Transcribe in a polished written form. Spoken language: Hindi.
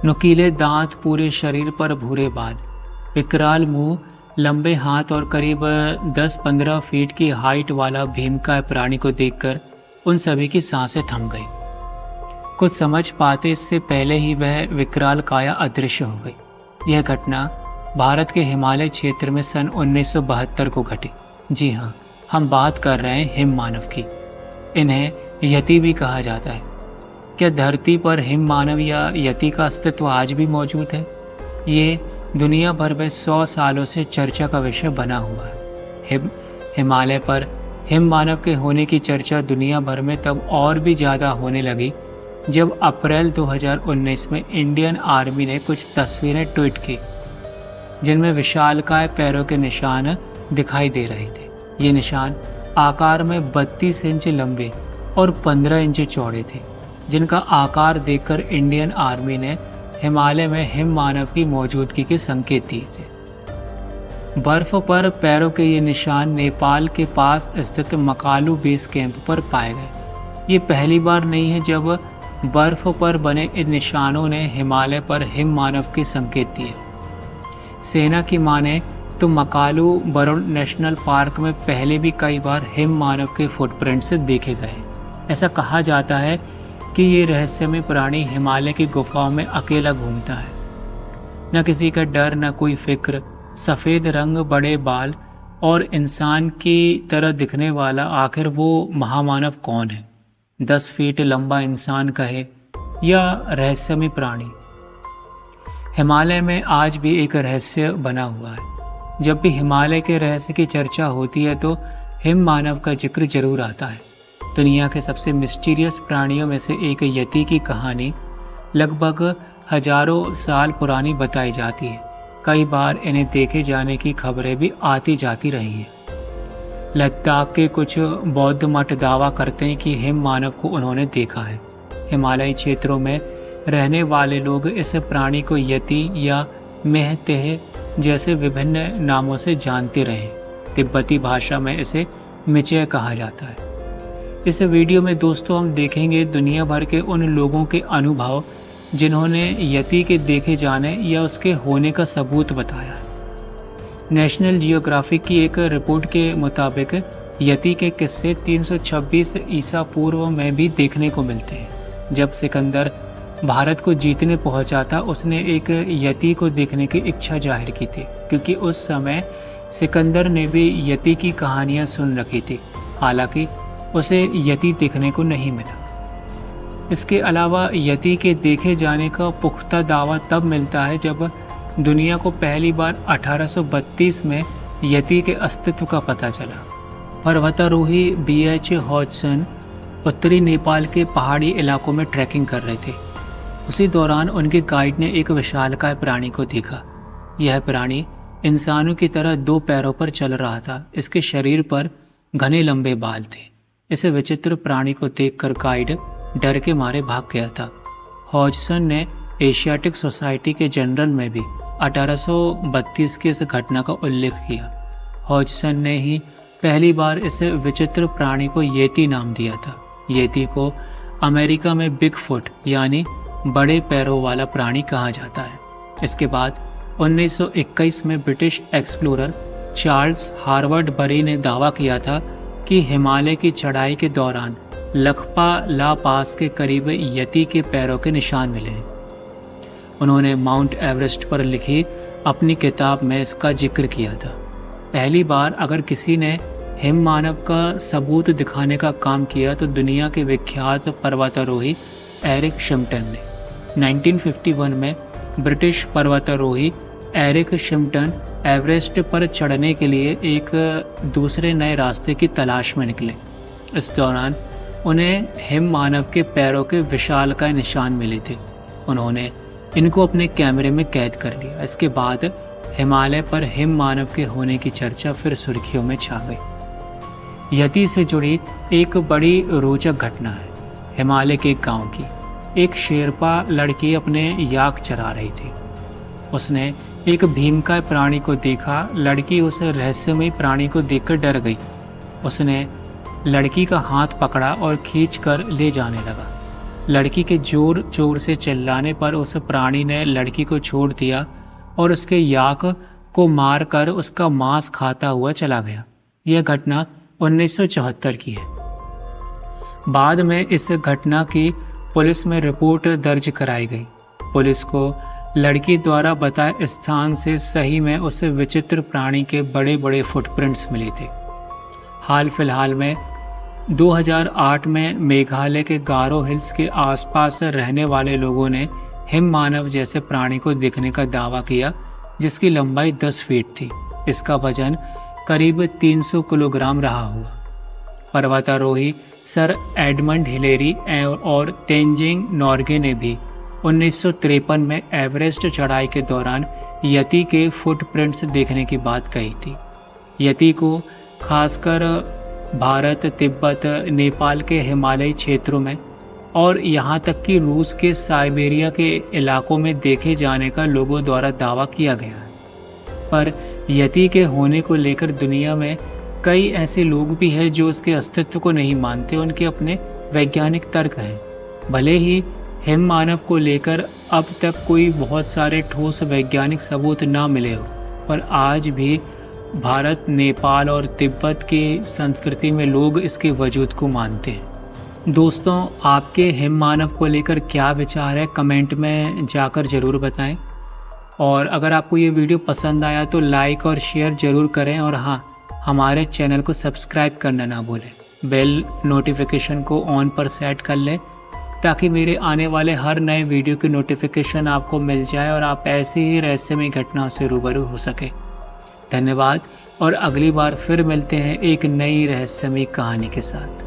नुकीले दांत, पूरे शरीर पर भूरे बाल, विकराल मुंह, लंबे हाथ और करीब 10-15 फीट की हाइट वाला भीमकाय प्राणी को देखकर उन सभी की सांसें थम गई। कुछ समझ पाते इससे पहले ही वह विकराल काया अदृश्य हो गई। यह घटना भारत के हिमालय क्षेत्र में सन 1972 को घटी। जी हाँ, हम बात कर रहे हैं हिम मानव की। इन्हें यति भी कहा जाता है। क्या धरती पर हिम मानव या यति का अस्तित्व आज भी मौजूद है? ये दुनिया भर में 100 सालों से चर्चा का विषय बना हुआ है। हिमालय पर हिम मानव के होने की चर्चा दुनिया भर में तब और भी ज़्यादा होने लगी जब अप्रैल 2019 में इंडियन आर्मी ने कुछ तस्वीरें ट्वीट की जिनमें विशालकाय पैरों के निशान दिखाई दे रहे थे। ये निशान आकार में 32 इंच लंबे और 15 इंच चौड़े थे, जिनका आकार देखकर इंडियन आर्मी ने हिमालय में हिम मानव की मौजूदगी के संकेत दिए थे। बर्फ पर पैरों के ये निशान नेपाल के पास स्थित मकालू बेस कैंप पर पाए गए। ये पहली बार नहीं है जब बर्फ पर बने इन निशानों ने हिमालय पर हिम मानव के संकेत दिए। सेना की माने तो मकालू बरुण नेशनल पार्क में पहले भी कई बार हिम मानव के फुटप्रिंट्स देखे गए। ऐसा कहा जाता है कि ये रहस्यमय प्राणी हिमालय की गुफाओं में अकेला घूमता है। न किसी का डर, न कोई फिक्र, सफ़ेद रंग, बड़े बाल और इंसान की तरह दिखने वाला आखिर वो महामानव कौन है? 10 फीट लंबा इंसान कहे या रहस्यमय प्राणी? हिमालय में आज भी एक रहस्य बना हुआ है। जब भी हिमालय के रहस्य की चर्चा होती है तो हिम मानव का जिक्र जरूर आता है। दुनिया के सबसे मिस्टीरियस प्राणियों में से एक यति की कहानी लगभग हजारों साल पुरानी बताई जाती है। कई बार इन्हें देखे जाने की खबरें भी आती जाती रही हैं। लद्दाख के कुछ बौद्ध मठ दावा करते हैं कि हिम मानव को उन्होंने देखा है। हिमालयी क्षेत्रों में रहने वाले लोग इस प्राणी को यति या मेहतेह जैसे विभिन्न नामों से जानते रहे। तिब्बती भाषा में इसे मिचय कहा जाता है। इस वीडियो में दोस्तों हम देखेंगे दुनिया भर के उन लोगों के अनुभव जिन्होंने यति के देखे जाने या उसके होने का सबूत बताया है। नेशनल जियोग्राफिक की एक रिपोर्ट के मुताबिक यति के किस्से 326 ईसा पूर्व में भी देखने को मिलते हैं। जब सिकंदर भारत को जीतने पहुंचा था, उसने एक यति को देखने की इच्छा जाहिर की थी, क्योंकि उस समय सिकंदर ने भी यति की कहानियां सुन रखी थी। हालांकि उसे यति देखने को नहीं मिला। इसके अलावा यति के देखे जाने का पुख्ता दावा तब मिलता है जब दुनिया को पहली बार 1832 में यति के अस्तित्व का पता चला। पर्वतारोही BH हॉजसन उत्तरी नेपाल के पहाड़ी इलाकों में ट्रैकिंग कर रहे थे। उसी दौरान उनके गाइड ने एक विशालकाय प्राणी को देखा। यह प्राणी इंसानों की तरह 2 पैरों पर चल रहा था। इसके शरीर पर घने लंबे बाल थे। इस विचित्र प्राणी को देखकर गाइड डर के मारे भाग गया था। हॉजसन ने एशियाटिक सोसाइटी के जनरल में भी 1832 की इस घटना का उल्लेख किया। हॉजसन ने ही पहली बार इस विचित्र प्राणी को येती नाम दिया था। येती को अमेरिका में बिग फुट यानी बड़े पैरों वाला प्राणी कहा जाता है। इसके बाद 1921 में ब्रिटिश एक्सप्लोरर चार्ल्स हार्वर्ड बरी ने दावा किया था कि हिमालय की चढ़ाई के दौरान लखपा ला पास के करीब यति के पैरों के निशान मिले हैं। उन्होंने माउंट एवरेस्ट पर लिखी अपनी किताब में इसका जिक्र किया था। पहली बार अगर किसी ने हिम मानव का सबूत दिखाने का काम किया तो दुनिया के विख्यात पर्वतारोही एरिक शिम्पटन ने। 1951 में ब्रिटिश पर्वतारोही एरिक शिम्पटन एवरेस्ट पर चढ़ने के लिए एक दूसरे नए रास्ते की तलाश में निकले। इस दौरान उन्हें हिम मानव के पैरों के विशालकाय निशान मिले थे। उन्होंने इनको अपने कैमरे में कैद कर लिया। इसके बाद हिमालय पर हिम मानव के होने की चर्चा फिर सुर्खियों में छा गई। यति से जुड़ी एक बड़ी रोचक घटना है हिमालय के एक गांव की। एक शेरपा लड़की अपने याक चरा रही थी। उसने एक भीमकाय प्राणी को देखा। लड़की उस रहस्यमय प्राणी को देखकर डर गई। उसने लड़की का हाथ पकड़ा और खींचकर ले जाने लगा। लड़की के जोर जोर से चिल्लाने पर उस प्राणी ने लड़की को छोड़ दिया और उसके याक को मारकर उसका मांस खाता हुआ चला गया। यह घटना 1974 की है। बाद में इस घटना की पुलिस में रिपोर्ट दर्ज कराई गई। पुलिस को लड़की द्वारा बताए स्थान से सही में उस विचित्र प्राणी के बड़े बड़े फुटप्रिंट्स मिले थे। हाल फिलहाल में 2008 में मेघालय के गारो हिल्स के आसपास रहने वाले लोगों ने हिम मानव जैसे प्राणी को देखने का दावा किया, जिसकी लंबाई 10 फीट थी। इसका वजन करीब 300 किलोग्राम रहा हुआ। पर्वतारोही सर एडमंड हिलेरी और तेंजिंग नॉर्गे ने भी 1953 में एवरेस्ट चढ़ाई के दौरान यति के फुटप्रिंट्स देखने की बात कही थी। यति को खासकर भारत, तिब्बत, नेपाल के हिमालयी क्षेत्रों में और यहाँ तक कि रूस के साइबेरिया के इलाकों में देखे जाने का लोगों द्वारा दावा किया गया है। पर यति के होने को लेकर दुनिया में कई ऐसे लोग भी हैं जो उसके अस्तित्व को नहीं मानते। उनके अपने वैज्ञानिक तर्क हैं। भले ही हिम मानव को लेकर अब तक कोई बहुत सारे ठोस वैज्ञानिक सबूत ना मिले हो, पर आज भी भारत, नेपाल और तिब्बत की संस्कृति में लोग इसके वजूद को मानते हैं। दोस्तों, आपके हिम मानव को लेकर क्या विचार है, कमेंट में जाकर ज़रूर बताएं। और अगर आपको ये वीडियो पसंद आया तो लाइक और शेयर ज़रूर करें। और हाँ, हमारे चैनल को सब्सक्राइब करना ना भूलें। बेल नोटिफिकेशन को ऑन पर सेट कर लें ताकि मेरे आने वाले हर नए वीडियो की नोटिफिकेशन आपको मिल जाए और आप ऐसी ही रहस्यमय घटनाओं से रूबरू हो सके। धन्यवाद और अगली बार फिर मिलते हैं एक नई रहस्यमय कहानी के साथ।